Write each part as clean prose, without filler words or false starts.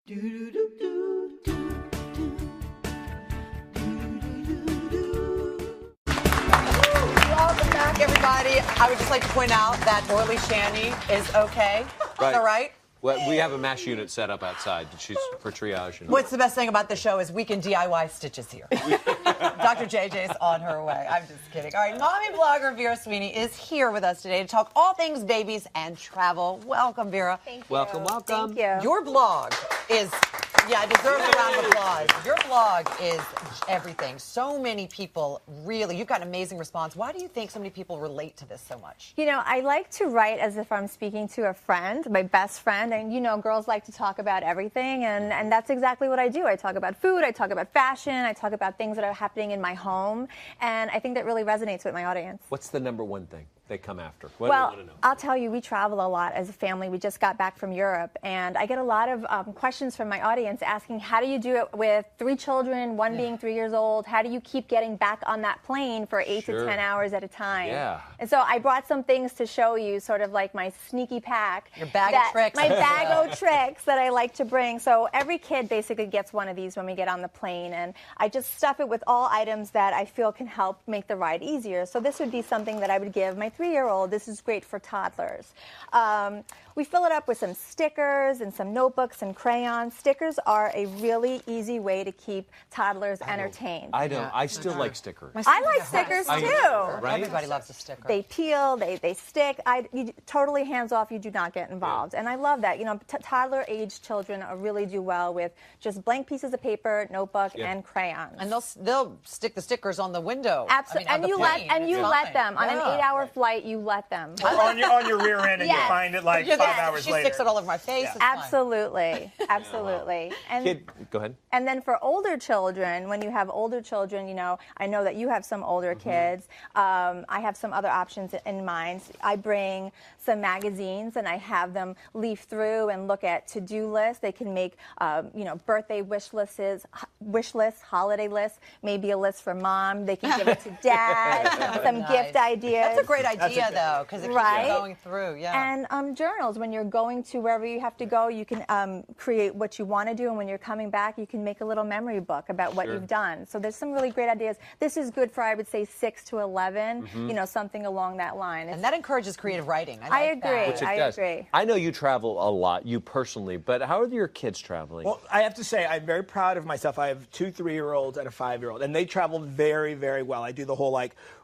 Welcome back, everybody. I would just like to point out that Orly Shani is okay. Right. Is that right? Well, we have a MASH unit set up outside. She's for triage. And What's the best thing about the show is we can DIY stitches here. Dr. JJ's on her way. I'm just kidding. All right, mommy blogger Vera Sweeney is here with us today to talk all things babies and travel. Welcome, Vera. Thank you. Welcome, welcome. Thank you. Your blog is, it deserves a round of applause. Your blog is everything. So many people really, you've got an amazing response. Why do you think so many people relate to this so much? You know, I like to write as if I'm speaking to a friend, my best friend, and you know, girls like to talk about everything, and that's exactly what I do. I talk about food, I talk about fashion, I talk about things that are happening in my home, and I think that really resonates with my audience. What's the number one thing they come after? What do Well, they want to know? I'll tell you, we travel a lot as a family. We just got back from Europe, and I get a lot of questions from my audience asking, how do you do it with 3 children, one being 3 years old? How do you keep getting back on that plane for 8 to 10 hours at a time? Yeah. And so I brought some things to show you, sort of like my sneaky pack. Your bag of tricks. My bag of tricks that I like to bring. So every kid basically gets one of these when we get on the plane, and I just stuff it with all items that I feel can help make the ride easier. So this would be something that I would give my 3-year-old. This is great for toddlers. We fill it up with some stickers and some notebooks and crayons. Stickers are a really easy way to keep toddlers entertained. I don't. I still like stickers. I like stickers too. Right? Everybody loves a sticker. They peel, they stick. You totally hands off. You do not get involved, and I love that. You know, toddler-age children really do well with just blank pieces of paper, notebook, and crayons. And they'll stick the stickers on the window. Absolutely, I mean, and you let them on an 8-hour flight. You let them on your rear end, and you find it like 5 hours she later. sticks it all over my face. It's Absolutely, absolutely. And Go ahead. And then for older children, when you have older children, you know, I know that you have some older kids. I have some other options in mind. I bring some magazines and I have them leaf through and look at to-do lists. They can make, birthday wish lists, holiday lists, maybe a list for mom. They can give it to dad, some gift ideas. That's a great idea, though, because it keeps you going through. Yeah. And journals. When you're going to wherever you have to go, you can create what you want to do, and when you're coming back, you can make a little memory book about what you've done. So there's some really great ideas. This is good for, I would say, 6 to 11, something along that line. And that encourages creative writing. I agree. Which it does. I know you travel a lot, you personally, but how are your kids traveling? Well, I have to say, I'm very proud of myself. I have 2 3-year-olds and a 5-year-old, and they travel very, very well. I do the whole,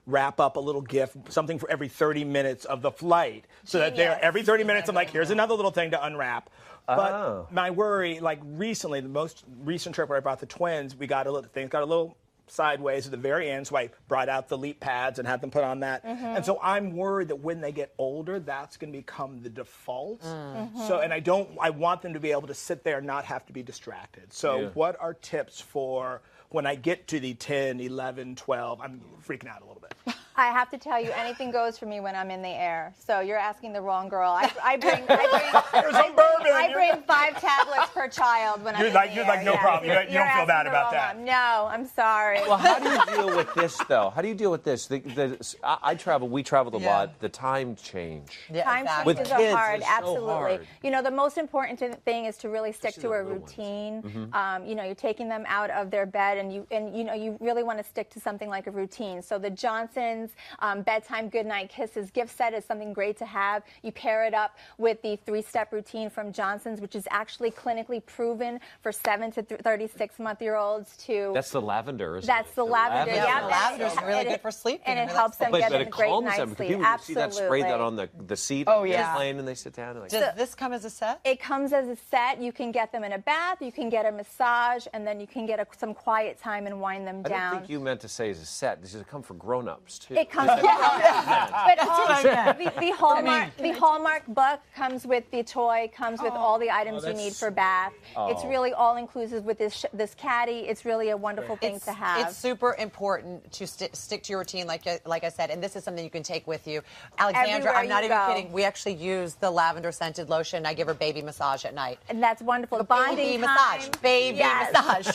wrap up a little gift, something for every 30 minutes of the flight, so that every 30 minutes I'm like, here's another little thing to unwrap. But my worry, recently, the most recent trip where I brought the twins, we got a little sideways at the very end, so I brought out the Leap pads and had them put on that. And so I'm worried that when they get older, that's going to become the default. So, and I want them to be able to sit there and not have to be distracted. So what are tips for when I get to the 10, 11, 12, I'm freaking out a little bit. I have to tell you, anything goes for me when I'm in the air. So you're asking the wrong girl. I bring 5 tablets per child when I'm in the air. You're like, no problem. You don't feel bad about that. No, I'm sorry. Well, how do you deal with this, though? How do you deal with this? We traveled a lot. The time change. Time with changes kids are hard, is so absolutely. hard. You know, the most important thing is to really stick to a routine. You're taking them out of their bed, and you really want to stick to something like a routine. So the Johnson's bedtime goodnight kisses gift set is something great to have. You pair it up with the 3-step routine from Johnson's, which is actually clinically proven for 7 to 36-month-year-olds to. That's the lavender, isn't That's it? the lavender. Yeah, the lavender is really good for sleeping. And it helps them get a great night's sleep. People see that sprayed out on the seat of the plane, and they sit down. And Does this come as a set? It comes as a set. You can get them in a bath, you can get a massage, and then you can get some quiet time and wind them down. I don't think you meant to say as a set. This is come for grown-ups, too. It comes with the Hallmark book comes with the toy, comes with all the items you need for bath. It's really all-inclusive with this caddy. It's really a wonderful thing to have. It's super important to stick to your routine, like I said, and this is something you can take with you. Alexandra, Everywhere I'm not you even go. kidding. We actually use the lavender-scented lotion. I give her baby massage at night. And that's wonderful. The Baby massage. Baby massage.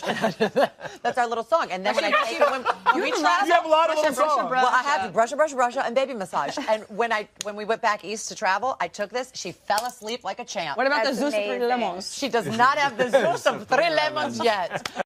That's our little song. And then when I take it, when we travel, you have a lot of little songs. Well, I have to brush her, and baby massage. And when we went back east to travel, I took this. She fell asleep like a champ. What about That's the Zeus of 3 amazing. lemons? She does not have the Zeus of 3 lemons yet.